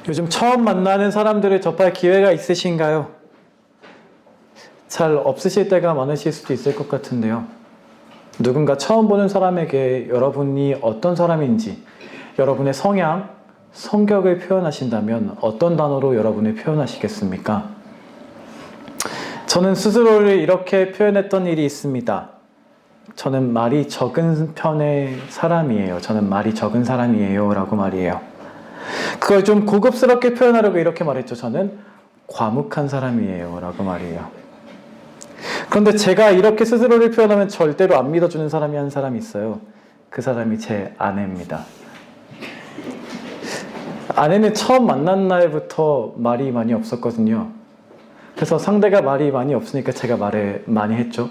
요즘 처음 만나는 사람들을 접할 기회가 있으신가요? 잘 없으실 때가 많으실 수도 있을 것 같은데요. 누군가 처음 보는 사람에게 여러분이 어떤 사람인지, 여러분의 성향, 성격을 표현하신다면 어떤 단어로 여러분을 표현하시겠습니까? 저는 스스로를 이렇게 표현했던 일이 있습니다. 저는 말이 적은 편의 사람이에요. 저는 말이 적은 사람이에요. 라고 말이에요. 그걸 좀 고급스럽게 표현하려고 이렇게 말했죠. 저는 과묵한 사람이에요. 라고 말이에요. 그런데 제가 이렇게 스스로를 표현하면 절대로 안 믿어주는 사람이 한 사람이 있어요. 그 사람이 제 아내입니다. 아내는 처음 만난 날부터 말이 많이 없었거든요. 그래서 상대가 말이 많이 없으니까 제가 말을 많이 했죠.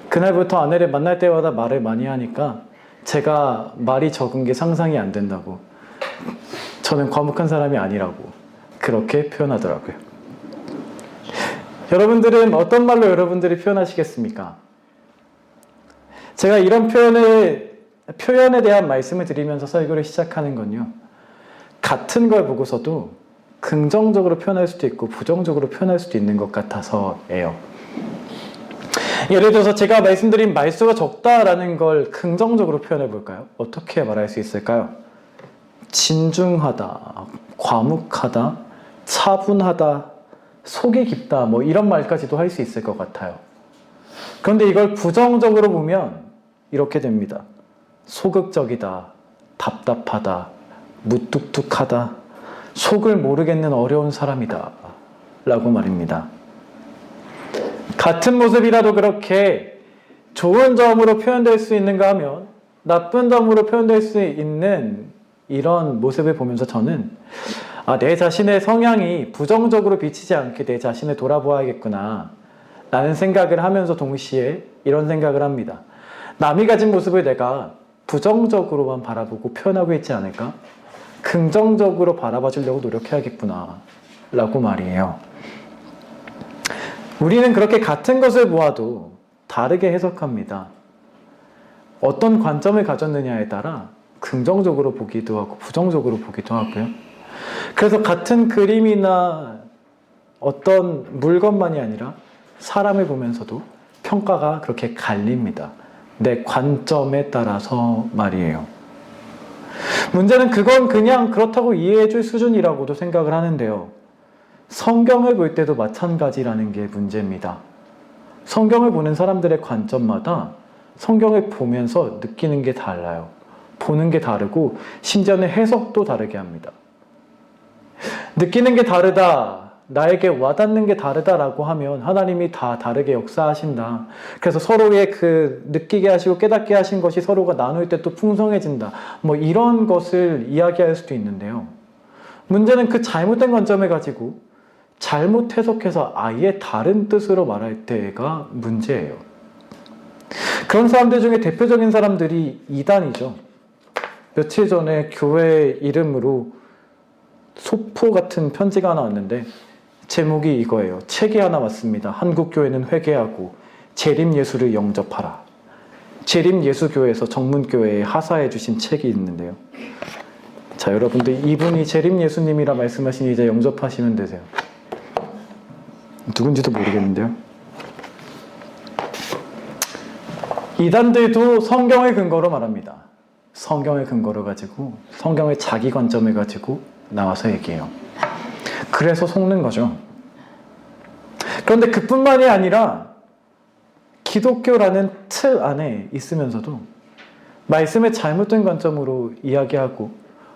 그날부터 아내를 만날 때마다 말을 많이 하니까 제가 말이 적은 게 상상이 안 된다고, 저는 과묵한 사람이 아니라고 그렇게 표현하더라고요. 여러분들은 어떤 말로 여러분들이 표현하시겠습니까? 제가 이런 표현에 대한 말씀을 드리면서 설교를 시작하는 건요, 같은 걸 보고서도 긍정적으로 표현할 수도 있고 부정적으로 표현할 수도 있는 것 같아서예요. 예를 들어서 제가 말씀드린 말수가 적다라는 걸 긍정적으로 표현해 볼까요? 어떻게 말할 수 있을까요? 진중하다, 과묵하다, 차분하다, 속이 깊다, 뭐 이런 말까지도 할 수 있을 것 같아요. 그런데 이걸 부정적으로 보면 이렇게 됩니다. 소극적이다, 답답하다, 무뚝뚝하다, 속을 모르겠는 어려운 사람이다 라고 말입니다. 같은 모습이라도 그렇게 좋은 점으로 표현될 수 있는가 하면 나쁜 점으로 표현될 수 있는 이런 모습을 보면서 저는 내 자신의 성향이 부정적으로 비치지 않게 내 자신을 돌아보아야겠구나 라는 생각을 하면서 동시에 이런 생각을 합니다. 남이 가진 모습을 내가 부정적으로만 바라보고 표현하고 있지 않을까? 긍정적으로 바라봐 주려고 노력해야겠구나 라고 말이에요. 우리는 그렇게 같은 것을 보아도 다르게 해석합니다. 어떤 관점을 가졌느냐에 따라 긍정적으로 보기도 하고 부정적으로 보기도 하고요. 그래서 같은 그림이나 어떤 물건만이 아니라 사람을 보면서도 평가가 그렇게 갈립니다. 내 관점에 따라서 말이에요. 문제는 그건 그냥 그렇다고 이해해 줄 수준이라고도 생각을 하는데요. 성경을 볼 때도 마찬가지라는 게 문제입니다. 성경을 보는 사람들의 관점마다 성경을 보면서 느끼는 게 달라요. 보는 게 다르고 심지어는 해석도 다르게 합니다. 느끼는 게 다르다, 나에게 와닿는 게 다르다라고 하면 하나님이 다 다르게 역사하신다. 그래서 서로의 그 느끼게 하시고 깨닫게 하신 것이 서로가 나눌 때 또 풍성해진다. 뭐 이런 것을 이야기할 수도 있는데요. 문제는 그 잘못된 관점을 가지고 잘못 해석해서 아예 다른 뜻으로 말할 때가 문제예요. 그런 사람들 중에 대표적인 사람들이 이단이죠. 며칠 전에 교회 이름으로 소포 같은 편지가 하나 왔는데 제목이 이거예요. 책이 하나 왔습니다. 한국교회는 회개하고 재림예수를 영접하라. 재림예수교회에서 정문교회에 하사해 주신 책이 있는데요. 자, 여러분들 이분이 재림예수님이라 말씀하시니 이제 영접하시면 되세요. 누군지도 모르겠는데요. 이단들도 성경을 근거로 말합니다. 성경을 근거로 가지고 성경의 자기 관점을 가지고 나와서 얘기해요. 그래서 속는 거죠. 그런데 그뿐만이 아니라 기독교라는 틀 안에 있으면서도 말씀의 잘못된 관점으로 이야기하고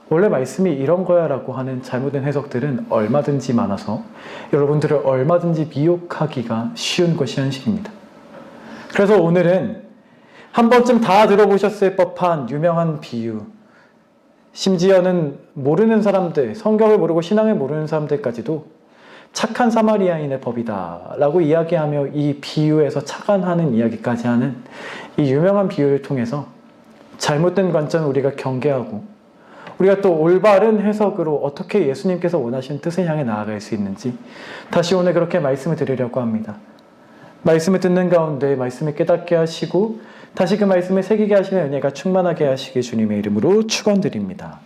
원래 말씀이 이런 거야 라고 하는 잘못된 해석들은 얼마든지 많아서 여러분들을 얼마든지 미혹하기가 쉬운 것이 현실입니다. 그래서 오늘은 한 번쯤 다 들어보셨을 법한 유명한 비유, 심지어는 모르는 사람들, 성경을 모르고 신앙을 모르는 사람들까지도 착한 사마리아인의 법이다 라고 이야기하며 이 비유에서 착안하는 이야기까지 하는 이 유명한 비유를 통해서 잘못된 관점을 우리가 경계하고 우리가 또 올바른 해석으로 어떻게 예수님께서 원하시는 뜻을 향해 나아갈 수 있는지 다시 오늘 그렇게 말씀을 드리려고 합니다. 말씀을 듣는 가운데 말씀을 깨닫게 하시고 다시 그 말씀을 새기게 하시는 은혜가 충만하게 하시길 주님의 이름으로 축원드립니다.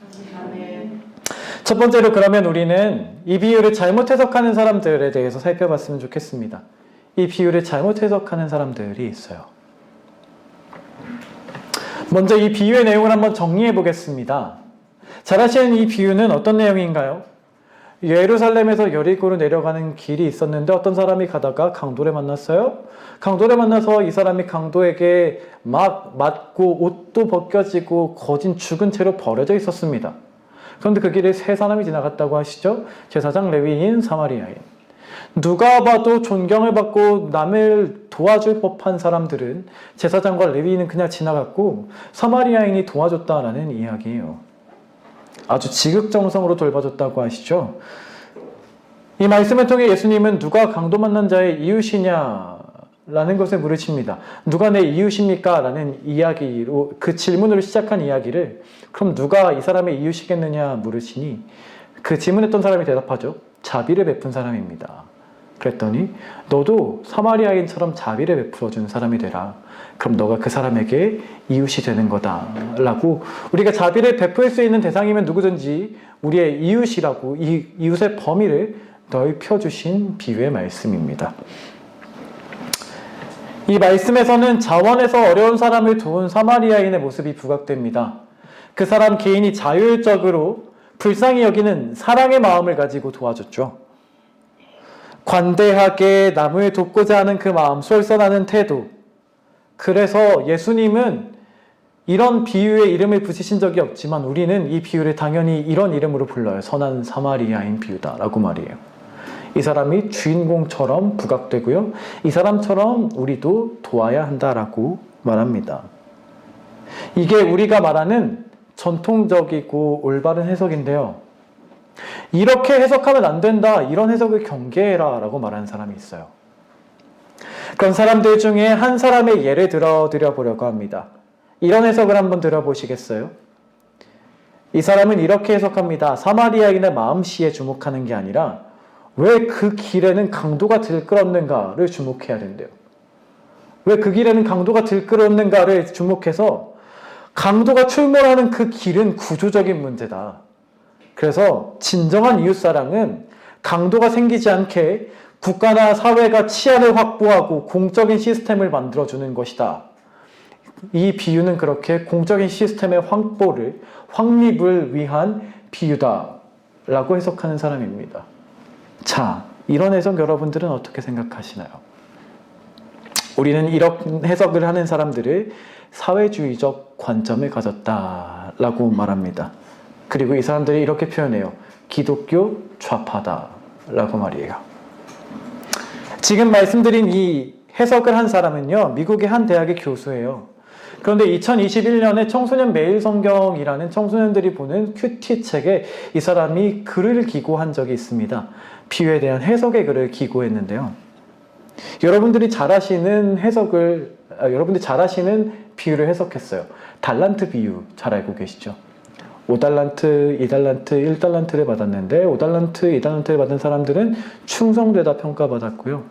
첫 번째로 그러면 우리는 이 비유를 잘못 해석하는 사람들에 대해서 살펴봤으면 좋겠습니다. 이 비유를 잘못 해석하는 사람들이 있어요. 먼저 이 비유의 내용을 한번 정리해 보겠습니다. 잘 아시는 이 비유는 어떤 내용인가요? 예루살렘에서 여리고로 내려가는 길이 있었는데 어떤 사람이 가다가 강도를 만났어요. 강도를 만나서 이 사람이 강도에게 막 맞고 옷도 벗겨지고 거진 죽은 채로 버려져 있었습니다. 그런데 그 길에 세 사람이 지나갔다고 하시죠. 제사장, 레위인, 사마리아인. 누가 봐도 존경을 받고 남을 도와줄 법한 사람들은 제사장과 레위인은 그냥 지나갔고 사마리아인이 도와줬다라는 이야기예요. 아주 지극정성으로 돌봐줬다고 하시죠. 이 말씀을 통해 예수님은 누가 강도 만난 자의 이웃이냐 라는 것을 물으십니다. 누가 내 이웃입니까? 라는 이야기로 그 질문으로 시작한 이야기를 그럼 누가 이 사람의 이웃이겠느냐 물으시니 그 질문했던 사람이 대답하죠. 자비를 베푼 사람입니다. 그랬더니 너도 사마리아인처럼 자비를 베풀어주는 사람이 되라. 그럼 너가 그 사람에게 이웃이 되는 거다 라고 우리가 자비를 베풀 수 있는 대상이면 누구든지 우리의 이웃이라고 이 이웃의 범위를 넓혀주신 비유의 말씀입니다. 이 말씀에서는 자원에서 어려운 사람을 도운 사마리아인의 모습이 부각됩니다. 그 사람 개인이 자율적으로 불쌍히 여기는 사랑의 마음을 가지고 도와줬죠. 관대하게 남을 돕고자 하는 그 마음, 쏠쏠하는 태도. 그래서 예수님은 이런 비유의 이름을 붙이신 적이 없지만 우리는 이 비유를 당연히 이런 이름으로 불러요. 선한 사마리아인 비유다라고 말이에요. 이 사람이 주인공처럼 부각되고요. 이 사람처럼 우리도 도와야 한다라고 말합니다. 이게 우리가 말하는 전통적이고 올바른 해석인데요. 이렇게 해석하면 안 된다. 이런 해석을 경계해라 라고 말하는 사람이 있어요. 그런 사람들 중에 한 사람의 예를 들어드려 보려고 합니다. 이런 해석을 한번 들어보시겠어요? 이 사람은 이렇게 해석합니다. 사마리아인의 마음씨에 주목하는 게 아니라 왜 그 길에는 강도가 들끓었는가를 주목해야 된대요. 왜 그 길에는 강도가 들끓었는가를 주목해서 강도가 출몰하는 그 길은 구조적인 문제다. 그래서 진정한 이웃사랑은 강도가 생기지 않게 국가나 사회가 치안을 확보하고 공적인 시스템을 만들어주는 것이다. 이 비유는 그렇게 공적인 시스템의 확립을 위한 비유다라고 해석하는 사람입니다. 자, 이런 해석 여러분들은 어떻게 생각하시나요? 우리는 이런 해석을 하는 사람들을 사회주의적 관점을 가졌다라고 말합니다. 그리고 이 사람들이 이렇게 표현해요. 기독교 좌파다라고 말이에요. 지금 말씀드린 이 해석을 한 사람은요, 미국의 한 대학의 교수예요. 그런데 2021년에 청소년 매일 성경이라는 청소년들이 보는 큐티 책에 이 사람이 글을 기고한 적이 있습니다. 비유에 대한 해석의 글을 기고했는데요. 여러분들이 잘 아시는 비유를 해석했어요. 달란트 비유 잘 알고 계시죠? 5달란트, 2달란트, 1달란트를 받았는데 5달란트, 2달란트를 받은 사람들은 충성되다 평가받았고요.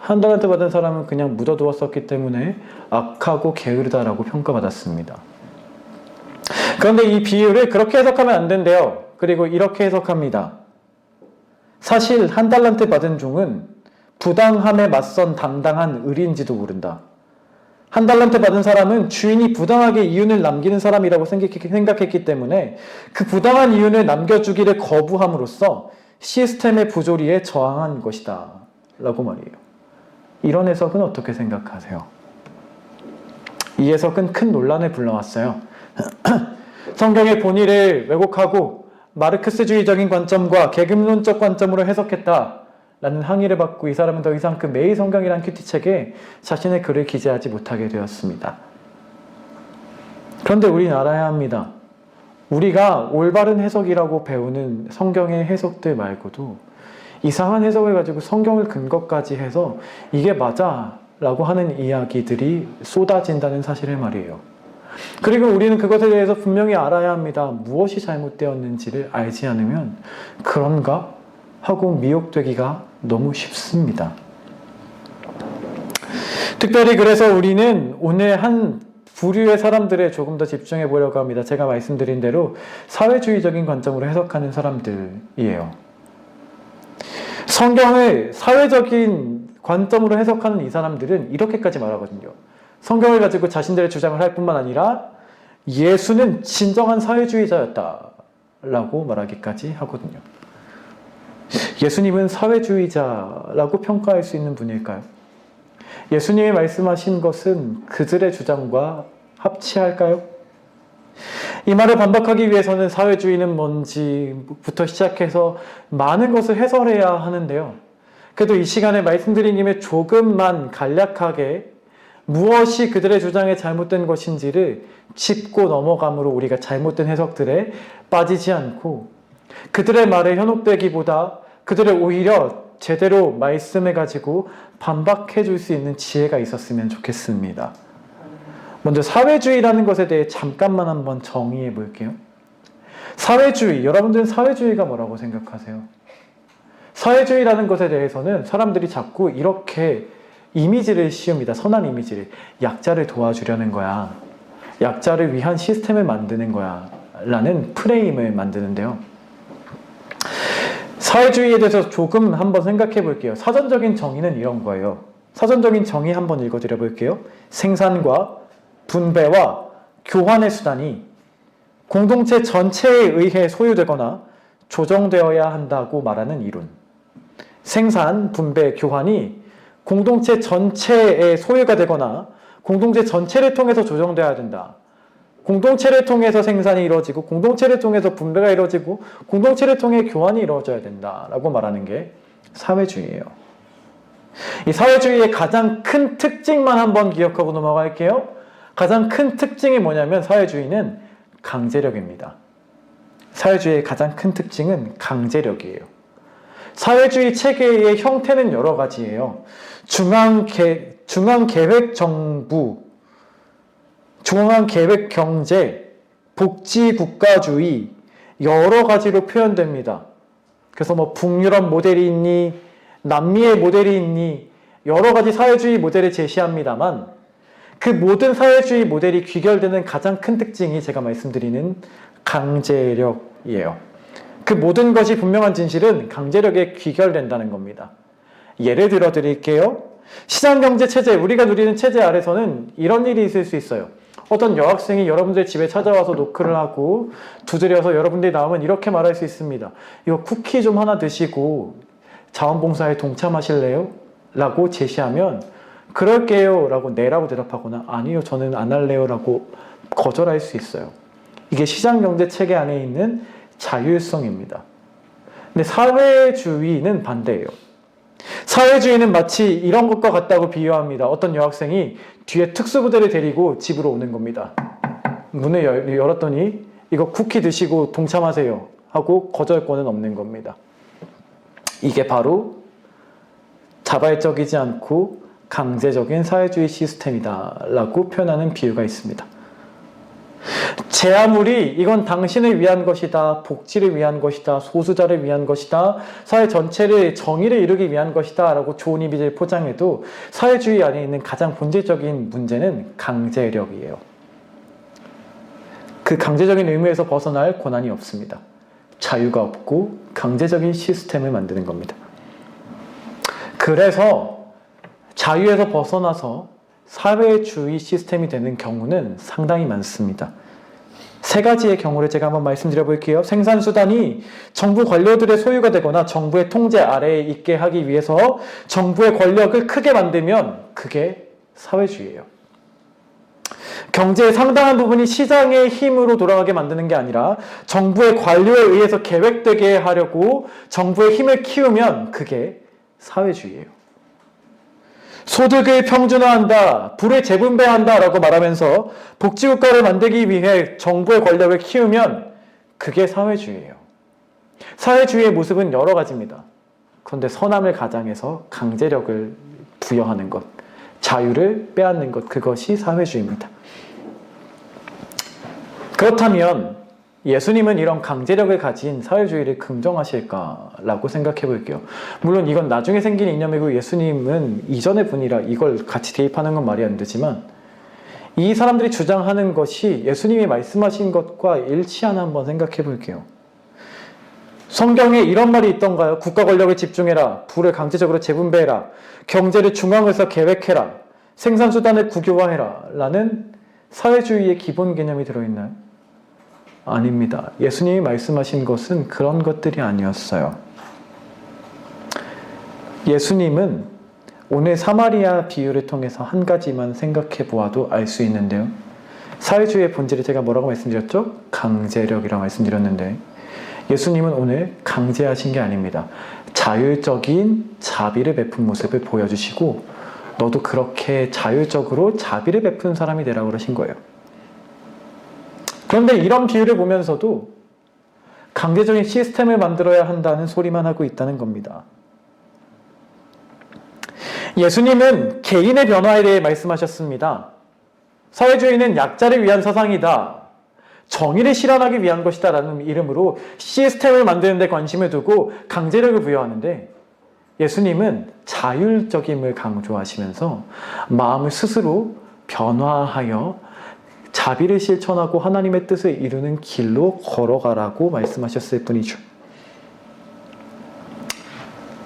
1달란트 받은 사람은 그냥 묻어두었었기 때문에 악하고 게으르다라고 평가받았습니다. 그런데 이 비유를 그렇게 해석하면 안 된대요. 그리고 이렇게 해석합니다. 사실 1달란트 받은 종은 부당함에 맞선 당당한 의리인지도 모른다. 1달란트 받은 사람은 주인이 부당하게 이윤을 남기는 사람이라고 생각했기 때문에 그 부당한 이윤을 남겨주기를 거부함으로써 시스템의 부조리에 저항한 것이다 라고 말이에요. 이런 해석은 어떻게 생각하세요? 이 해석은 큰 논란을 불러왔어요. 성경의 본의를 왜곡하고 마르크스주의적인 관점과 계급론적 관점으로 해석했다 라는 항의를 받고 이 사람은 더 이상 그 매일 성경이라는 큐티책에 자신의 글을 기재하지 못하게 되었습니다. 그런데 우리는 알아야 합니다. 우리가 올바른 해석이라고 배우는 성경의 해석들 말고도 이상한 해석을 가지고 성경을 근거까지 해서 이게 맞아 라고 하는 이야기들이 쏟아진다는 사실을 말이에요. 그리고 우리는 그것에 대해서 분명히 알아야 합니다. 무엇이 잘못되었는지를 알지 않으면 그런가? 하고 미혹되기가 너무 쉽습니다. 특별히 그래서 우리는 오늘 한 부류의 사람들에 조금 더 집중해 보려고 합니다. 제가 말씀드린 대로 사회주의적인 관점으로 해석하는 사람들이에요. 성경을 사회적인 관점으로 해석하는 이 사람들은 이렇게까지 말하거든요. 성경을 가지고 자신들의 주장을 할 뿐만 아니라 예수는 진정한 사회주의자였다라고 말하기까지 하거든요. 예수님은 사회주의자라고 평가할 수 있는 분일까요? 예수님이 말씀하신 것은 그들의 주장과 합치할까요? 이 말을 반박하기 위해서는 사회주의는 뭔지부터 시작해서 많은 것을 해설해야 하는데요. 그래도 이 시간에 말씀드린 김에 조금만 간략하게 무엇이 그들의 주장에 잘못된 것인지를 짚고 넘어감으로 우리가 잘못된 해석들에 빠지지 않고 그들의 말에 현혹되기보다 그들을 오히려 제대로 말씀해 가지고 반박해 줄 수 있는 지혜가 있었으면 좋겠습니다. 먼저 사회주의라는 것에 대해 잠깐만 한번 정의해 볼게요. 사회주의, 여러분들은 사회주의가 뭐라고 생각하세요? 사회주의라는 것에 대해서는 사람들이 자꾸 이렇게 이미지를 씌웁니다. 선한 이미지를. 약자를 도와주려는 거야. 약자를 위한 시스템을 만드는 거야. 라는 프레임을 만드는데요. 사회주의에 대해서 조금 한번 생각해 볼게요. 사전적인 정의는 이런 거예요. 사전적인 정의 한번 읽어드려 볼게요. 생산과 분배와 교환의 수단이 공동체 전체에 의해 소유되거나 조정되어야 한다고 말하는 이론. 생산, 분배, 교환이 공동체 전체의 소유가 되거나 공동체 전체를 통해서 조정되어야 된다. 공동체를 통해서 생산이 이루어지고 공동체를 통해서 분배가 이루어지고 공동체를 통해 교환이 이루어져야 된다라고 말하는 게 사회주의예요. 이 사회주의의 가장 큰 특징만 한번 기억하고 넘어갈게요. 가장 큰 특징이 뭐냐면 사회주의는 강제력입니다. 사회주의의 가장 큰 특징은 강제력이에요. 사회주의 체계의 형태는 여러 가지예요. 중앙계획정부, 중앙계획경제, 복지국가주의 여러 가지로 표현됩니다. 그래서 뭐 북유럽 모델이 있니, 남미의 모델이 있니 여러 가지 사회주의 모델을 제시합니다만 그 모든 사회주의 모델이 귀결되는 가장 큰 특징이 제가 말씀드리는 강제력이에요. 그 모든 것이 분명한 진실은 강제력에 귀결된다는 겁니다. 예를 들어 드릴게요. 시장경제 체제, 우리가 누리는 체제 아래서는 이런 일이 있을 수 있어요. 어떤 여학생이 여러분들 집에 찾아와서 노크를 하고 두드려서 여러분들이 나오면 이렇게 말할 수 있습니다. 이거 쿠키 좀 하나 드시고 자원봉사에 동참하실래요? 라고 제시하면 그럴게요 라고 네라고 대답하거나 아니요 저는 안 할래요 라고 거절할 수 있어요. 이게 시장경제 체계 안에 있는 자율성입니다. 근데 사회주의는 반대예요. 사회주의는 마치 이런 것과 같다고 비유합니다. 어떤 여학생이 뒤에 특수부대를 데리고 집으로 오는 겁니다. 문을 열었더니 이거 쿠키 드시고 동참하세요 하고 거절권은 없는 겁니다. 이게 바로 자발적이지 않고 강제적인 사회주의 시스템이다 라고 표현하는 비유가 있습니다. 제 아무리 이건 당신을 위한 것이다, 복지를 위한 것이다, 소수자를 위한 것이다, 사회 전체를 정의를 이루기 위한 것이다 라고 좋은 이미지를 포장해도 사회주의 안에 있는 가장 본질적인 문제는 강제력이에요. 그 강제적인 의무에서 벗어날 권한이 없습니다. 자유가 없고 강제적인 시스템을 만드는 겁니다. 그래서 자유에서 벗어나서 사회주의 시스템이 되는 경우는 상당히 많습니다. 세 가지의 경우를 제가 한번 말씀드려 볼게요. 생산수단이 정부 관료들의 소유가 되거나 정부의 통제 아래에 있게 하기 위해서 정부의 권력을 크게 만들면 그게 사회주의예요. 경제의 상당한 부분이 시장의 힘으로 돌아가게 만드는 게 아니라 정부의 관료에 의해서 계획되게 하려고 정부의 힘을 키우면 그게 사회주의예요. 소득을 평준화한다, 부를 재분배한다 라고 말하면서 복지국가를 만들기 위해 정부의 권력을 키우면 그게 사회주의예요. 사회주의의 모습은 여러 가지입니다. 그런데 선함을 가장해서 강제력을 부여하는 것, 자유를 빼앗는 것, 그것이 사회주의입니다. 그렇다면 예수님은 이런 강제력을 가진 사회주의를 긍정하실까라고 생각해 볼게요. 물론 이건 나중에 생긴 이념이고 예수님은 이전의 분이라 이걸 같이 대입하는 건 말이 안 되지만 이 사람들이 주장하는 것이 예수님이 말씀하신 것과 일치하나 한번 생각해 볼게요. 성경에 이런 말이 있던가요? 국가 권력을 집중해라. 부를 강제적으로 재분배해라. 경제를 중앙에서 계획해라. 생산수단을 국유화해라. 라는 사회주의의 기본 개념이 들어있나요? 아닙니다. 예수님이 말씀하신 것은 그런 것들이 아니었어요. 예수님은 오늘 사마리아 비유를 통해서 한 가지만 생각해 보아도 알 수 있는데요. 사회주의의 본질을 제가 뭐라고 말씀드렸죠? 강제력이라고 말씀드렸는데 예수님은 오늘 강제하신 게 아닙니다. 자율적인 자비를 베푼 모습을 보여주시고 너도 그렇게 자율적으로 자비를 베푸는 사람이 되라고 그러신 거예요. 그런데 이런 비유를 보면서도 강제적인 시스템을 만들어야 한다는 소리만 하고 있다는 겁니다. 예수님은 개인의 변화에 대해 말씀하셨습니다. 사회주의는 약자를 위한 사상이다. 정의를 실현하기 위한 것이다 라는 이름으로 시스템을 만드는 데 관심을 두고 강제력을 부여하는데 예수님은 자율적임을 강조하시면서 마음을 스스로 변화하여 자비를 실천하고 하나님의 뜻을 이루는 길로 걸어가라고 말씀하셨을 뿐이죠.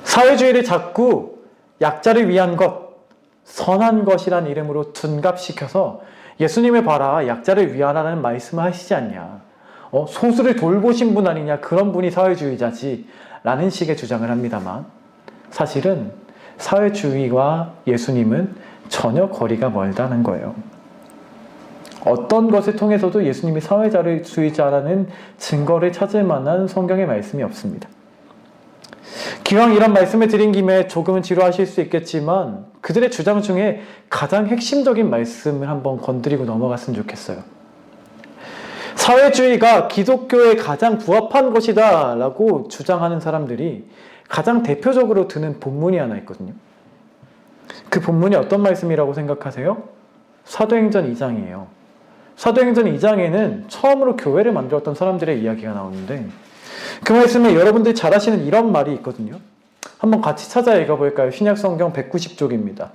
사회주의를 자꾸 약자를 위한 것, 선한 것이란 이름으로 둔갑시켜서 예수님을 봐라, 약자를 위하라는 말씀을 하시지 않냐. 소수를 돌보신 분 아니냐, 그런 분이 사회주의자지 라는 식의 주장을 합니다만 사실은 사회주의와 예수님은 전혀 거리가 멀다는 거예요. 어떤 것을 통해서도 예수님이 사회주의자라는 증거를 찾을 만한 성경의 말씀이 없습니다. 기왕 이런 말씀을 드린 김에 조금은 지루하실 수 있겠지만 그들의 주장 중에 가장 핵심적인 말씀을 한번 건드리고 넘어갔으면 좋겠어요. 사회주의가 기독교에 가장 부합한 것이다 라고 주장하는 사람들이 가장 대표적으로 드는 본문이 하나 있거든요. 그 본문이 어떤 말씀이라고 생각하세요? 사도행전 2장이에요. 사도행전 2장에는 처음으로 교회를 만들었던 사람들의 이야기가 나오는데 그 말씀에 여러분들이 잘 아시는 이런 말이 있거든요. 한번 같이 찾아 읽어볼까요? 신약성경 190쪽입니다.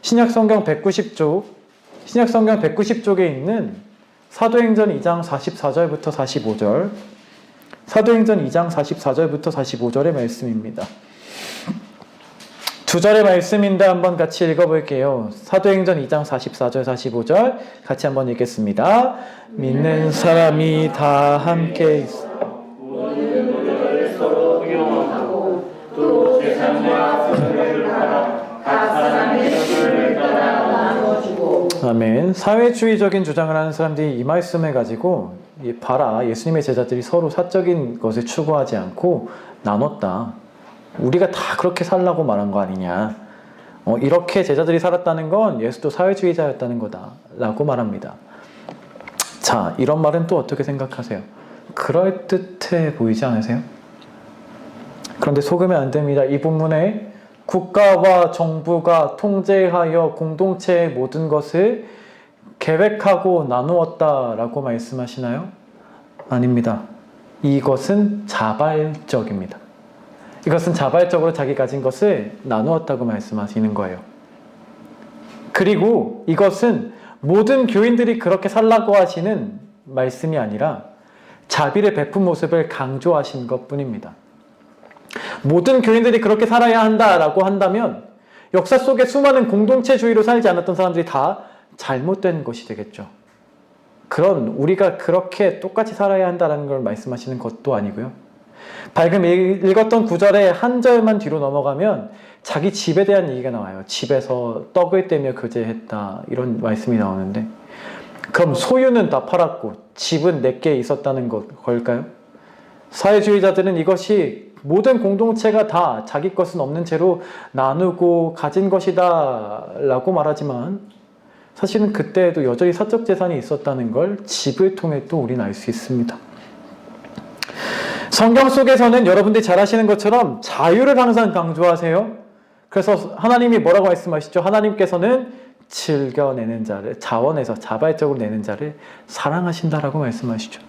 신약성경 190쪽에 있는 사도행전 2장 44절부터 45절, 사도행전 2장 44절부터 45절의 말씀입니다. 두 절의 말씀인데 한번 같이 읽어볼게요. 사도행전 2장 44절 45절 같이 한번 읽겠습니다. 믿는 사람이 다 함께 있어 서로 공용하고 또 세상과 세상을 팔아 각 사람의 것을 따라 나누어주고. 아멘. 사회주의적인 주장을 하는 사람들이 이 말씀을 가지고 봐라, 예수님의 제자들이 서로 사적인 것을 추구하지 않고 나눴다. 우리가 다 그렇게 살라고 말한 거 아니냐. 이렇게 제자들이 살았다는 건 예수도 사회주의자였다는 거다 라고 말합니다. 자, 이런 말은 또 어떻게 생각하세요? 그럴듯해 보이지 않으세요? 그런데 속으면 안 됩니다. 이 본문에 국가와 정부가 통제하여 공동체의 모든 것을 계획하고 나누었다라고 말씀하시나요? 아닙니다. 이것은 자발적입니다. 이것은 자발적으로 자기 가진 것을 나누었다고 말씀하시는 거예요. 그리고 이것은 모든 교인들이 그렇게 살라고 하시는 말씀이 아니라 자비를 베푼 모습을 강조하신 것뿐입니다. 모든 교인들이 그렇게 살아야 한다라고 한다면 역사 속에 수많은 공동체주의로 살지 않았던 사람들이 다 잘못된 것이 되겠죠. 그런 우리가 그렇게 똑같이 살아야 한다는 걸 말씀하시는 것도 아니고요. 방금 읽었던 구절의 한 절만 뒤로 넘어가면 자기 집에 대한 얘기가 나와요. 집에서 떡을 떼며 교제했다 이런 말씀이 나오는데 그럼 소유는 다 팔았고 집은 내게 있었다는 걸까요? 사회주의자들은 이것이 모든 공동체가 다 자기 것은 없는 채로 나누고 가진 것이다 라고 말하지만 사실은 그때에도 여전히 사적 재산이 있었다는 걸 집을 통해 또 우리는 알 수 있습니다. 성경 속에서는 여러분들이 잘 아시는 것처럼 자유를 항상 강조하세요. 그래서 하나님이 뭐라고 말씀하시죠? 하나님께서는 즐겨내는 자를, 자원에서 자발적으로 내는 자를 사랑하신다라고 말씀하시죠.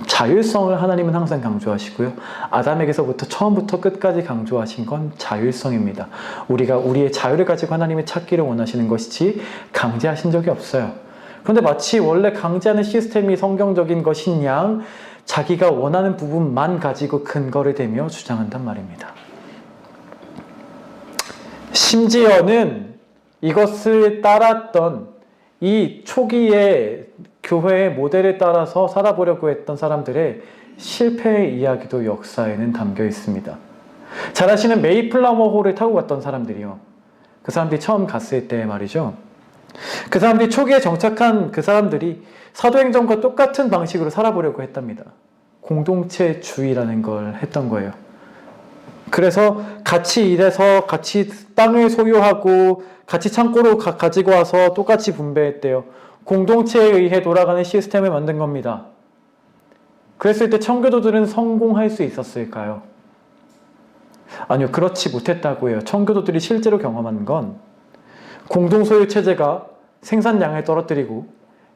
자율성을 하나님은 항상 강조하시고요. 아담에게서부터 처음부터 끝까지 강조하신 건 자율성입니다. 우리가 우리의 자유를 가지고 하나님의 찾기를 원하시는 것이지 강제하신 적이 없어요. 그런데 마치 원래 강제하는 시스템이 성경적인 것인 양 자기가 원하는 부분만 가지고 근거를 대며 주장한단 말입니다. 심지어는 이것을 따랐던 이 초기의 교회의 모델에 따라서 살아보려고 했던 사람들의 실패의 이야기도 역사에는 담겨 있습니다. 잘 아시는 메이플라워호를 타고 갔던 사람들이요. 그 사람들이 처음 갔을 때 말이죠. 그 사람들이 초기에 정착한 그 사람들이 사도행전과 똑같은 방식으로 살아보려고 했답니다. 공동체주의라는 걸 했던 거예요. 그래서 같이 일해서 같이 땅을 소유하고 같이 창고로 가지고 와서 똑같이 분배했대요. 공동체에 의해 돌아가는 시스템을 만든 겁니다. 그랬을 때 청교도들은 성공할 수 있었을까요? 아니요, 그렇지 못했다고 해요. 청교도들이 실제로 경험한 건 공동소유 체제가 생산량을 떨어뜨리고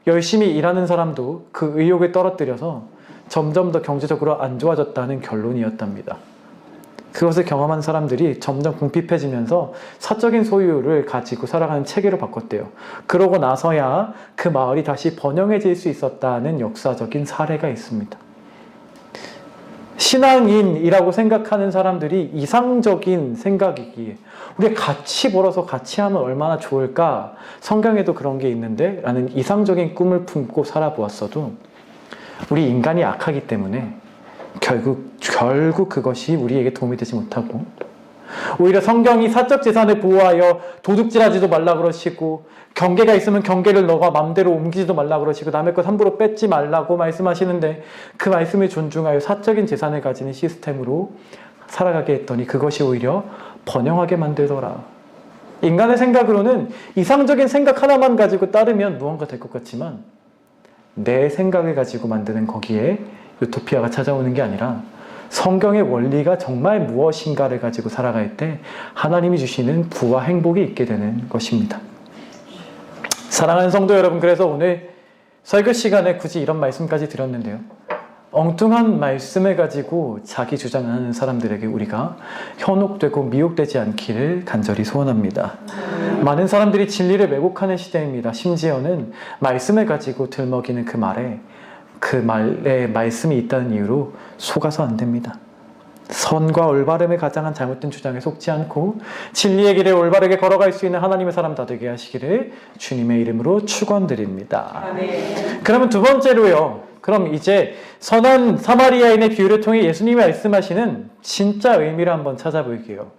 열심히 일하는 사람도 그 의욕을 떨어뜨려서 점점 더 경제적으로 안 좋아졌다는 결론이었답니다. 그것을 경험한 사람들이 점점 궁핍해지면서 사적인 소유를 가지고 살아가는 체계로 바꿨대요. 그러고 나서야 그 마을이 다시 번영해질 수 있었다는 역사적인 사례가 있습니다. 신앙인이라고 생각하는 사람들이 이상적인 생각이기에 우리가 같이 벌어서 같이 하면 얼마나 좋을까? 성경에도 그런 게 있는데 라는 이상적인 꿈을 품고 살아보았어도 우리 인간이 악하기 때문에 결국 그것이 우리에게 도움이 되지 못하고 오히려 성경이 사적 재산을 보호하여 도둑질하지도 말라 그러시고 경계가 있으면 경계를 너가 맘대로 옮기지도 말라 그러시고 남의 것 함부로 뺏지 말라고 말씀하시는데 그 말씀을 존중하여 사적인 재산을 가지는 시스템으로 살아가게 했더니 그것이 오히려 번영하게 만들더라. 인간의 생각으로는 이상적인 생각 하나만 가지고 따르면 무언가 될 것 같지만 내 생각을 가지고 만드는 거기에 유토피아가 찾아오는 게 아니라 성경의 원리가 정말 무엇인가를 가지고 살아갈 때 하나님이 주시는 부와 행복이 있게 되는 것입니다. 사랑하는 성도 여러분, 그래서 오늘 설교 시간에 굳이 이런 말씀까지 드렸는데요. 엉뚱한 말씀을 가지고 자기 주장하는 사람들에게 우리가 현혹되고 미혹되지 않기를 간절히 소원합니다. 많은 사람들이 진리를 왜곡하는 시대입니다. 심지어는 말씀을 가지고 들먹이는 그 말에 말씀이 있다는 이유로 속아서 안 됩니다. 선과 올바름을 가장한 잘못된 주장에 속지 않고 진리의 길에 올바르게 걸어갈 수 있는 하나님의 사람 다 되게 하시기를 주님의 이름으로 축원드립니다. 아멘. 그러면 두 번째로요. 그럼 이제 선한 사마리아인의 비유를 통해 예수님이 말씀하시는 진짜 의미를 한번 찾아볼게요.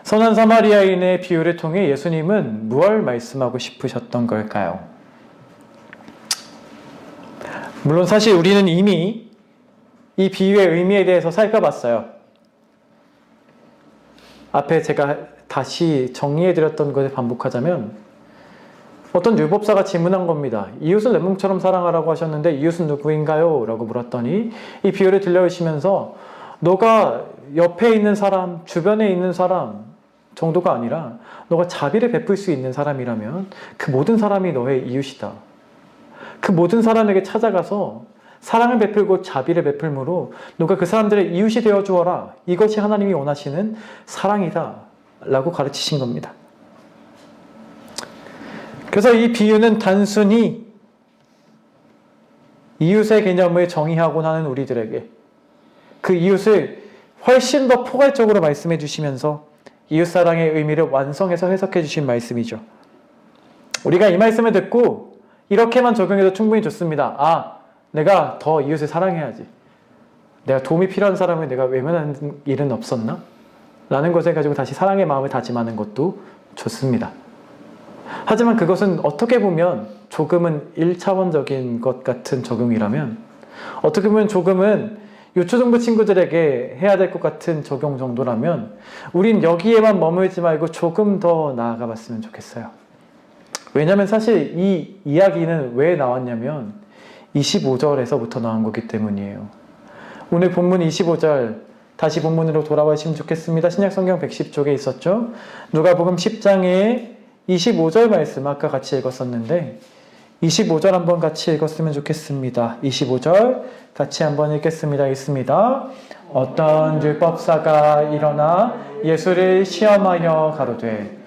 선한 사마리아인의 비유를 통해 예수님은 무엇을 말씀하고 싶으셨던 걸까요? 물론 사실 우리는 이미 이 비유의 의미에 대해서 살펴봤어요. 앞에 제가 다시 정리해드렸던 것을 반복하자면 어떤 율법사가 질문한 겁니다. 이웃을 내 몸처럼 사랑하라고 하셨는데 이웃은 누구인가요? 라고 물었더니 이 비유를 들려주시면서 너가 옆에 있는 사람, 주변에 있는 사람 정도가 아니라 너가 자비를 베풀 수 있는 사람이라면 그 모든 사람이 너의 이웃이다. 그 모든 사람에게 찾아가서 사랑을 베풀고 자비를 베풀므로 너가 그 사람들의 이웃이 되어 주어라. 이것이 하나님이 원하시는 사랑이다. 라고 가르치신 겁니다. 그래서 이 비유는 단순히 이웃의 개념을 정의하곤 하는 우리들에게 그 이웃을 훨씬 더 포괄적으로 말씀해 주시면서 이웃사랑의 의미를 완성해서 해석해 주신 말씀이죠. 우리가 이 말씀을 듣고 이렇게만 적용해도 충분히 좋습니다. 아, 내가 더 이웃을 사랑해야지. 내가 도움이 필요한 사람을 내가 외면하는 일은 없었나? 라는 것을 가지고 다시 사랑의 마음을 다짐하는 것도 좋습니다. 하지만 그것은 어떻게 보면 조금은 1차원적인 것 같은 적용이라면 어떻게 보면 조금은 유초등부 친구들에게 해야 될 것 같은 적용 정도라면 우린 여기에만 머물지 말고 조금 더 나아가 봤으면 좋겠어요. 왜냐하면 사실 이 이야기는 왜 나왔냐면 25절에서부터 나온 거기 때문이에요. 오늘 본문 25절 다시 본문으로 돌아가시면 좋겠습니다. 신약성경 110쪽에 있었죠. 누가복음 10장에 25절 말씀 아까 같이 읽었었는데 25절 한번 같이 읽었으면 좋겠습니다. 25절 같이 한번 읽겠습니다. 읽습니다. 어떤 율법사가 일어나 예수를 시험하여 가로되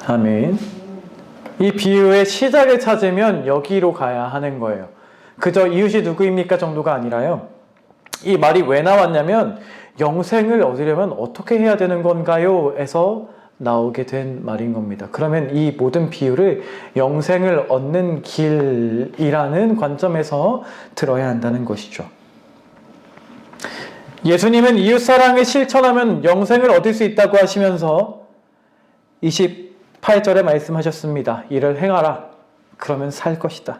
아멘. 이 비유의 시작을 찾으면 여기로 가야 하는 거예요. 그저 이웃이 누구입니까 정도가 아니라요. 이 말이 왜 나왔냐면 영생을 얻으려면 어떻게 해야 되는 건가요? 에서 나오게 된 말인 겁니다. 그러면 이 모든 비유를 영생을 얻는 길이라는 관점에서 들어야 한다는 것이죠. 예수님은 이웃사랑을 실천하면 영생을 얻을 수 있다고 하시면서 28절에 말씀하셨습니다. 이를 행하라. 그러면 살 것이다.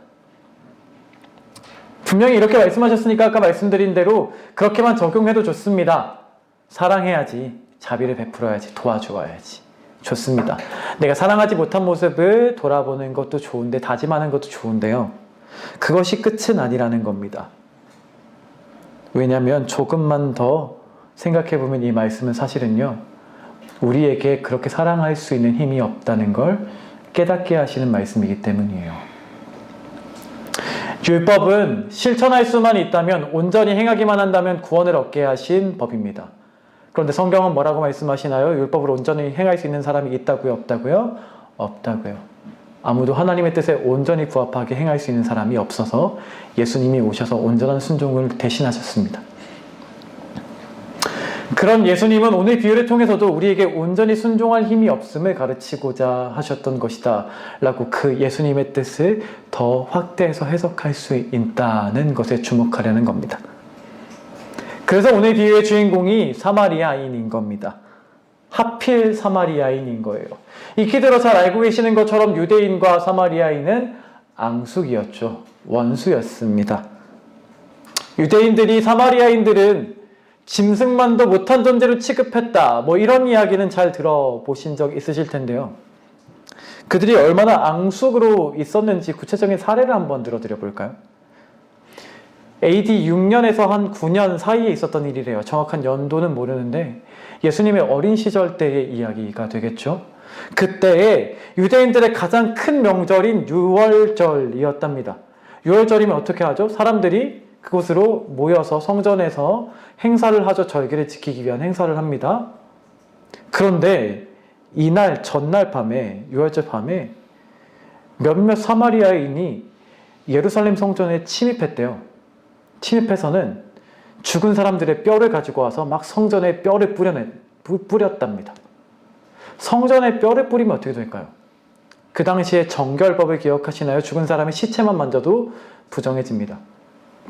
분명히 이렇게 말씀하셨으니까 아까 말씀드린 대로 그렇게만 적용해도 좋습니다. 사랑해야지, 자비를 베풀어야지, 도와주어야지. 좋습니다. 내가 사랑하지 못한 모습을 돌아보는 것도 좋은데, 다짐하는 것도 좋은데요. 그것이 끝은 아니라는 겁니다. 왜냐하면 조금만 더 생각해보면 이 말씀은 사실은요, 우리에게 그렇게 사랑할 수 있는 힘이 없다는 걸 깨닫게 하시는 말씀이기 때문이에요. 율법은 실천할 수만 있다면, 온전히 행하기만 한다면 구원을 얻게 하신 법입니다. 그런데 성경은 뭐라고 말씀하시나요? 율법을 온전히 행할 수 있는 사람이 있다고요? 없다고요? 없다고요. 아무도 하나님의 뜻에 온전히 부합하게 행할 수 있는 사람이 없어서 예수님이 오셔서 온전한 순종을 대신하셨습니다. 그런 예수님은 오늘 비유를 통해서도 우리에게 온전히 순종할 힘이 없음을 가르치고자 하셨던 것이다 라고 그 예수님의 뜻을 더 확대해서 해석할 수 있다는 것에 주목하려는 겁니다. 그래서 오늘 비유의 주인공이 사마리아인인 겁니다. 하필 사마리아인인 거예요. 익히 들어 잘 알고 계시는 것처럼 유대인과 사마리아인은 앙숙이었죠. 원수였습니다. 유대인들이 사마리아인들은 짐승만도 못한 존재로 취급했다. 뭐 이런 이야기는 잘 들어보신 적 있으실 텐데요. 그들이 얼마나 앙숙으로 있었는지 구체적인 사례를 한번 들어드려 볼까요? AD 6년에서 한 9년 사이에 있었던 일이래요. 정확한 연도는 모르는데 예수님의 어린 시절 때의 이야기가 되겠죠. 그때에 유대인들의 가장 큰 명절인 유월절이었답니다. 유월절이면 어떻게 하죠? 사람들이 그곳으로 모여서 성전에서 행사를 하죠. 절기를 지키기 위한 행사를 합니다. 그런데 이날 전날 밤에, 유월절 밤에 몇몇 사마리아인이 예루살렘 성전에 침입했대요. 침입해서는 죽은 사람들의 뼈를 가지고 와서 막 성전에 뼈를 뿌렸답니다. 성전에 뼈를 뿌리면 어떻게 될까요? 그 당시에 정결법을 기억하시나요? 죽은 사람의 시체만 만져도 부정해집니다.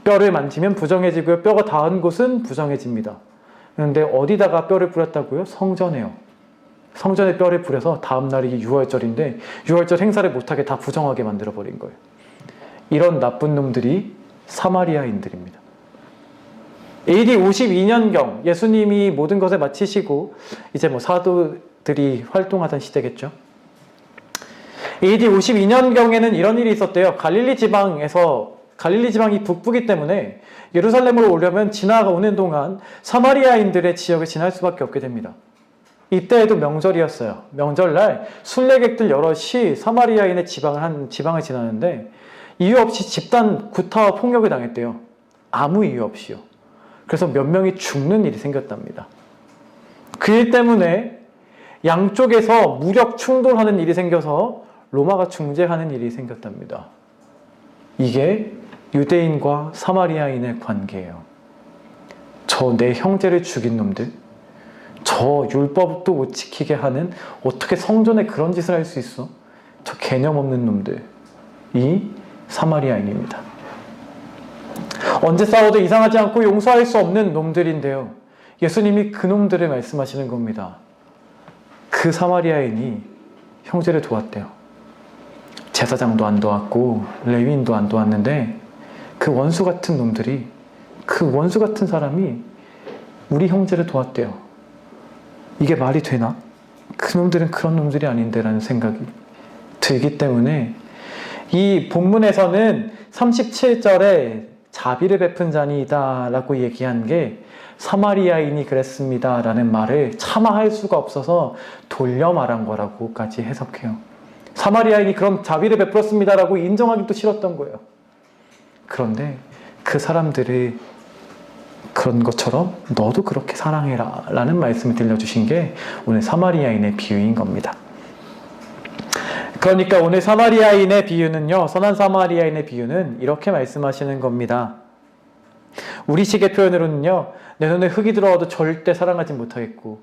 뼈를 만지면 부정해지고요. 뼈가 닿은 곳은 부정해집니다. 그런데 어디다가 뼈를 뿌렸다고요? 성전에요. 성전에 뼈를 뿌려서 다음 날이 6월절인데 6월절 행사를 못하게 다 부정하게 만들어버린 거예요. 이런 나쁜 놈들이 사마리아인들입니다. AD 52년경 예수님이 모든 것을 마치시고 이제 사도들이 활동하던 시대겠죠. AD 52년경에는 이런 일이 있었대요. 갈릴리 지방이 북부기 때문에 예루살렘으로 오려면 지나가오는 동안 사마리아인들의 지역을 지날 수밖에 없게 됩니다. 이때에도 명절이었어요. 명절날 순례객들 여럿이 사마리아인의 지방을 지나는데 이유 없이 집단 구타와 폭력을 당했대요. 아무 이유 없이요. 그래서 몇 명이 죽는 일이 생겼답니다. 그 일 때문에 양쪽에서 무력 충돌하는 일이 생겨서 로마가 중재하는 일이 생겼답니다. 이게 유대인과 사마리아인의 관계예요. 저 내 형제를 죽인 놈들, 저 율법도 못 지키게 하는, 어떻게 성전에 그런 짓을 할 수 있어? 저 개념 없는 놈들이 사마리아인입니다. 언제 싸워도 이상하지 않고 용서할 수 없는 놈들인데요. 예수님이 그 놈들을 말씀하시는 겁니다. 그 사마리아인이 형제를 도왔대요. 제사장도 안 도왔고 레위인도 안 도왔는데 그 원수 같은 놈들이, 그 원수 같은 사람이 우리 형제를 도왔대요. 이게 말이 되나? 그 놈들은 그런 놈들이 아닌데 라는 생각이 들기 때문에 이 본문에서는 37절에 자비를 베푼 자니이다 라고 얘기한 게 사마리아인이 그랬습니다 라는 말을 차마 할 수가 없어서 돌려 말한 거라고까지 해석해요. 사마리아인이 그럼 자비를 베풀었습니다 라고 인정하기도 싫었던 거예요. 그런데 그 사람들이 그런 것처럼 너도 그렇게 사랑해라 라는 말씀을 들려주신 게 오늘 사마리아인의 비유인 겁니다. 그러니까 오늘 사마리아인의 비유는요, 선한 사마리아인의 비유는 이렇게 말씀하시는 겁니다. 우리식의 표현으로는요, 내 눈에 흙이 들어와도 절대 사랑하지 못하겠고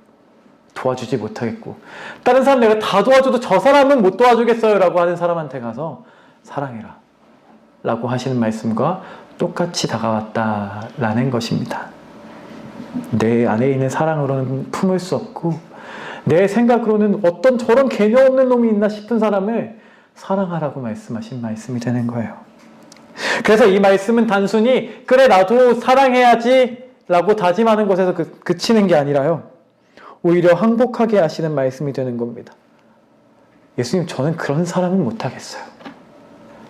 도와주지 못하겠고, 다른 사람 내가 다 도와줘도 저 사람은 못 도와주겠어요 라고 하는 사람한테 가서 사랑해라 라고 하시는 말씀과 똑같이 다가왔다라는 것입니다. 내 안에 있는 사랑으로는 품을 수 없고 내 생각으로는 어떤 저런 개념 없는 놈이 있나 싶은 사람을 사랑하라고 말씀하신 말씀이 되는 거예요. 그래서 이 말씀은 단순히 그래 나도 사랑해야지 라고 다짐하는 것에서 그치는 게 아니라요, 오히려 항복하게 하시는 말씀이 되는 겁니다. 예수님, 저는 그런 사람은 못하겠어요.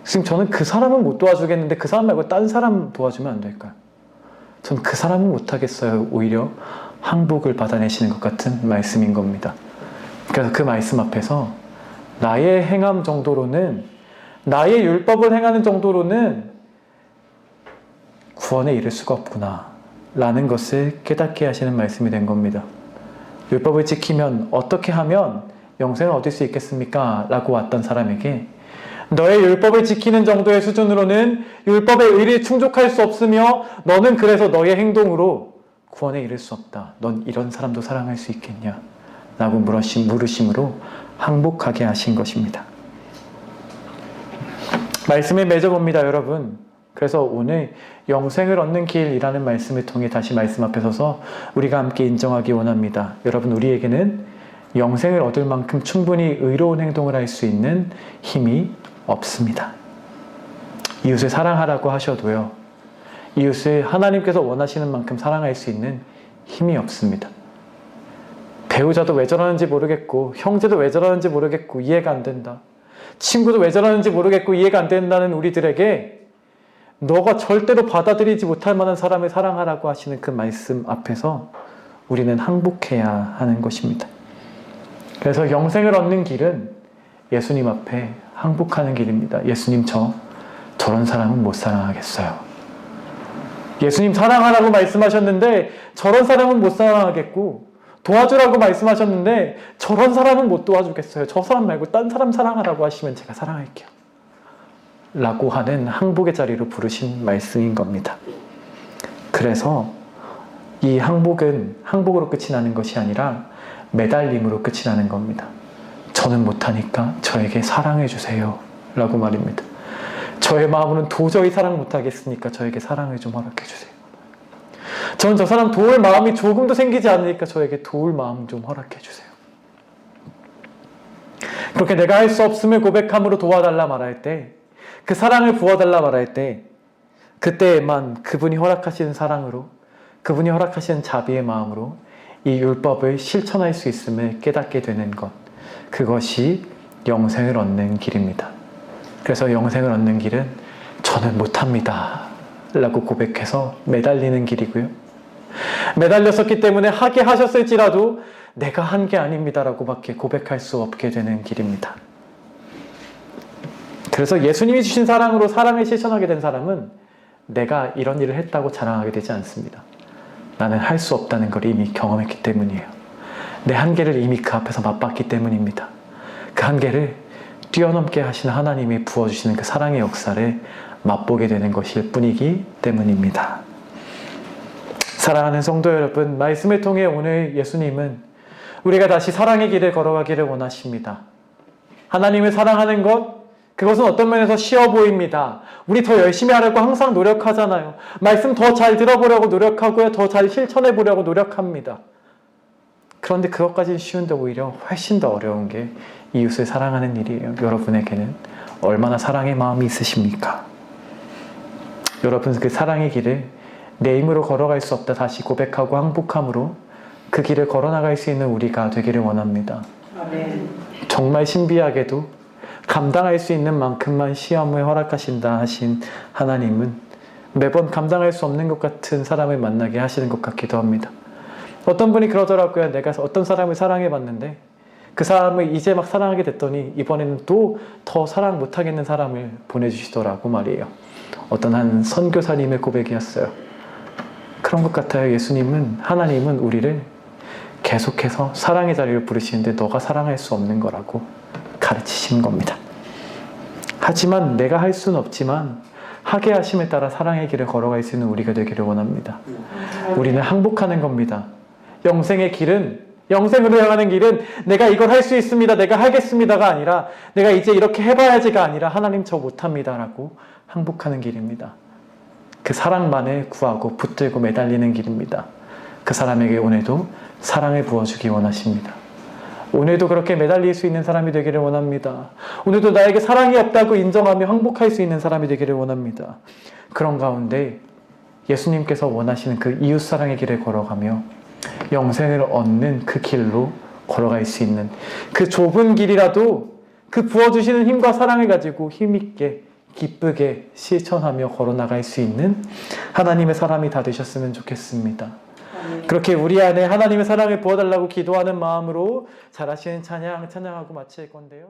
예수님, 저는 그 사람은 못 도와주겠는데 그 사람 말고 딴 사람 도와주면 안 될까요? 전 그 사람은 못하겠어요. 오히려 항복을 받아내시는 것 같은 말씀인 겁니다. 그래서 그 말씀 앞에서 나의 행함 정도로는, 나의 율법을 행하는 정도로는 구원에 이를 수가 없구나 라는 것을 깨닫게 하시는 말씀이 된 겁니다. 율법을 지키면 어떻게 하면 영생을 얻을 수 있겠습니까? 라고 왔던 사람에게 너의 율법을 지키는 정도의 수준으로는 율법의 의를 충족할 수 없으며 너는 그래서 너의 행동으로 구원에 이를 수 없다. 넌 이런 사람도 사랑할 수 있겠냐? 라고 물으심으로 항복하게 하신 것입니다. 말씀에 맺어봅니다, 여러분. 그래서 오늘 영생을 얻는 길이라는 말씀을 통해 다시 말씀 앞에 서서 우리가 함께 인정하기 원합니다. 여러분, 우리에게는 영생을 얻을 만큼 충분히 의로운 행동을 할 수 있는 힘이 없습니다. 이웃을 사랑하라고 하셔도요, 이웃을 하나님께서 원하시는 만큼 사랑할 수 있는 힘이 없습니다. 배우자도 왜 저러는지 모르겠고, 형제도 왜 저러는지 모르겠고 이해가 안 된다. 친구도 왜 저러는지 모르겠고 이해가 안 된다는 우리들에게 너가 절대로 받아들이지 못할 만한 사람을 사랑하라고 하시는 그 말씀 앞에서 우리는 항복해야 하는 것입니다. 그래서 영생을 얻는 길은 예수님 앞에 항복하는 길입니다. 예수님, 저런 사람은 못 사랑하겠어요. 예수님 사랑하라고 말씀하셨는데 저런 사람은 못 사랑하겠고, 도와주라고 말씀하셨는데 저런 사람은 못 도와주겠어요. 저 사람 말고 딴 사람 사랑하라고 하시면 제가 사랑할게요 라고 하는 항복의 자리로 부르신 말씀인 겁니다. 그래서 이 항복은 항복으로 끝이 나는 것이 아니라 매달림으로 끝이 나는 겁니다. 저는 못하니까 저에게 사랑해 주세요 라고 말입니다. 저의 마음으로는 도저히 사랑 못하겠으니까 저에게 사랑을 좀 허락해 주세요. 저는 저 사람 도울 마음이 조금도 생기지 않으니까 저에게 도울 마음 좀 허락해 주세요. 그렇게 내가 할 수 없음을 고백함으로 도와달라 말할 때, 그 사랑을 부어달라 말할 때, 그때에만 그분이 허락하시는 사랑으로, 그분이 허락하시는 자비의 마음으로 이 율법을 실천할 수 있음을 깨닫게 되는 것, 그것이 영생을 얻는 길입니다. 그래서 영생을 얻는 길은 저는 못합니다 라고 고백해서 매달리는 길이고요, 매달렸었기 때문에 하게 하셨을지라도 내가 한 게 아닙니다 라고 밖에 고백할 수 없게 되는 길입니다. 그래서 예수님이 주신 사랑으로 사랑을 실천하게 된 사람은 내가 이런 일을 했다고 자랑하게 되지 않습니다. 나는 할 수 없다는 걸 이미 경험했기 때문이에요. 내 한계를 이미 그 앞에서 맛봤기 때문입니다. 그 한계를 뛰어넘게 하시는 하나님이 부어주시는 그 사랑의 역사를 맛보게 되는 것일 뿐이기 때문입니다. 사랑하는 성도 여러분, 말씀을 통해 오늘 예수님은 우리가 다시 사랑의 길을 걸어가기를 원하십니다. 하나님을 사랑하는 것, 그것은 어떤 면에서 쉬워 보입니다. 우리 더 열심히 하려고 항상 노력하잖아요. 말씀 더 잘 들어보려고 노력하고요, 더 잘 실천해 보려고 노력합니다. 그런데 그것까지는 쉬운데 오히려 훨씬 더 어려운 게 이웃을 사랑하는 일이에요. 여러분에게는 얼마나 사랑의 마음이 있으십니까? 여러분, 그 사랑의 길을 내 힘으로 걸어갈 수 없다 다시 고백하고 항복함으로 그 길을 걸어나갈 수 있는 우리가 되기를 원합니다. 아멘. 정말 신비하게도 감당할 수 있는 만큼만 시험을 허락하신다 하신 하나님은 매번 감당할 수 없는 것 같은 사람을 만나게 하시는 것 같기도 합니다. 어떤 분이 그러더라고요. 내가 어떤 사람을 사랑해봤는데 그 사람을 이제 막 사랑하게 됐더니 이번에는 또 더 사랑 못하겠는 사람을 보내주시더라고 말이에요. 어떤 한 선교사님의 고백이었어요. 그런 것 같아요. 하나님은 우리를 계속해서 사랑의 자리를 부르시는데 너가 사랑할 수 없는 거라고 가르치시는 겁니다. 하지만 내가 할 수는 없지만 하게 하심에 따라 사랑의 길을 걸어갈 수 있는 우리가 되기를 원합니다. 우리는 항복하는 겁니다. 영생으로 향하는 길은 내가 이걸 할 수 있습니다. 내가 하겠습니다가 아니라 내가 이제 이렇게 해봐야지가 아니라 하나님 저 못합니다 라고 항복하는 길입니다. 그 사랑만을 구하고 붙들고 매달리는 길입니다. 그 사람에게 오늘도 사랑을 부어주기 원하십니다. 오늘도 그렇게 매달릴 수 있는 사람이 되기를 원합니다. 오늘도 나에게 사랑이 없다고 인정하며 항복할 수 있는 사람이 되기를 원합니다. 그런 가운데 예수님께서 원하시는 그 이웃사랑의 길을 걸어가며 영생을 얻는 그 길로 걸어갈 수 있는 그 좁은 길이라도 그 부어주시는 힘과 사랑을 가지고 힘있게 기쁘게 실천하며 걸어나갈 수 있는 하나님의 사람이 다 되셨으면 좋겠습니다. 그렇게 우리 안에 하나님의 사랑을 부어달라고 기도하는 마음으로 잘하시는 찬양하고 마칠 건데요.